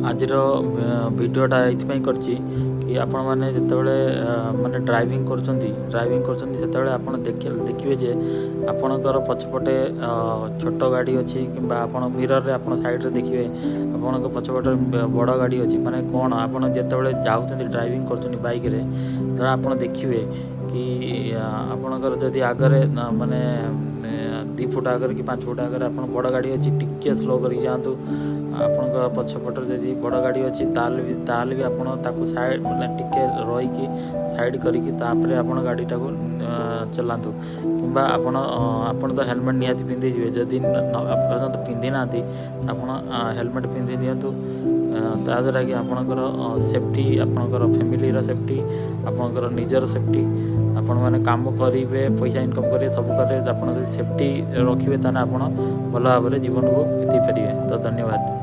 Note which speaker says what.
Speaker 1: ଆଜିର ଭିଡ଼ିଓଟା ଏଇଥିପାଇଁ କରିଛି କି ଆପଣମାନେ ଯେତେବେଳେ ମାନେ ଡ୍ରାଇଭିଂ କରୁଛନ୍ତି ସେତେବେଳେ ଆପଣ ଦେଖିବେ ଯେ ଆପଣଙ୍କର ପଛପଟେ ଛୋଟ ଗାଡ଼ି ଅଛି କିମ୍ବା ଆପଣ ମିରରରେ ଆପଣ ସାଇଡ଼୍ରେ ଦେଖିବେ ଆପଣଙ୍କ ପଛପଟେ ବଡ଼ ଗାଡ଼ି ଅଛି। ମାନେ କ'ଣ ଆପଣ ଯେତେବେଳେ ଯାଉଛନ୍ତି ଡ୍ରାଇଭିଂ କରୁଛନ୍ତି ବାଇକ୍ରେ ସେତେବେଳେ ଆପଣ ଦେଖିବେ କି ଆପଣଙ୍କର ଯଦି ଆଗରେ ମାନେ 2 ଫୁଟ ଆଗରେ କି 5 ଫୁଟ ଆଗରେ ଆପଣ ବଡ଼ ଗାଡ଼ି ଅଛି, ଟିକେ ସ୍ଲୋ କରିକି ଯାଆନ୍ତୁ। ଆପଣଙ୍କ ପଛପଟରେ ଯଦି ବଡ଼ ଗାଡ଼ି ଅଛି ତାହେଲେ ବି ଆପଣ ତାକୁ ସାଇଡ଼୍ ମାନେ ଟିକେ ରହିକି ସାଇଡ଼୍ କରିକି ତାପରେ ଆପଣ ଗାଡ଼ିଟାକୁ ଚଲାନ୍ତୁ। କିମ୍ବା ଆପଣ ତ ହେଲମେଟ୍ ନିହାତି ପିନ୍ଧିଯିବେ, ଯଦି ପର୍ଯ୍ୟନ୍ତ ପିନ୍ଧି ନାହାନ୍ତି ଆପଣ ହେଲମେଟ୍ ପିନ୍ଧି ନିଅନ୍ତୁ। ତାଦ୍ୱାରା କି ଆପଣଙ୍କର ସେଫ୍ଟି, ଆପଣଙ୍କର ଫ୍ୟାମିଲିର ସେଫ୍ଟି, ଆପଣଙ୍କର ନିଜର ସେଫ୍ଟି, ଆପଣମାନେ କାମ କରିବେ, ପଇସା ଇନକମ୍ କରିବେ, ସବୁ କରିବେ। ଆପଣ ଯଦି ସେଫ୍ଟି ରଖିବେ ତାହେଲେ ଆପଣ ଭଲ ଭାବରେ ଜୀବନକୁ ବିତେଇ ପାରିବେ। ତ ଧନ୍ୟବାଦ।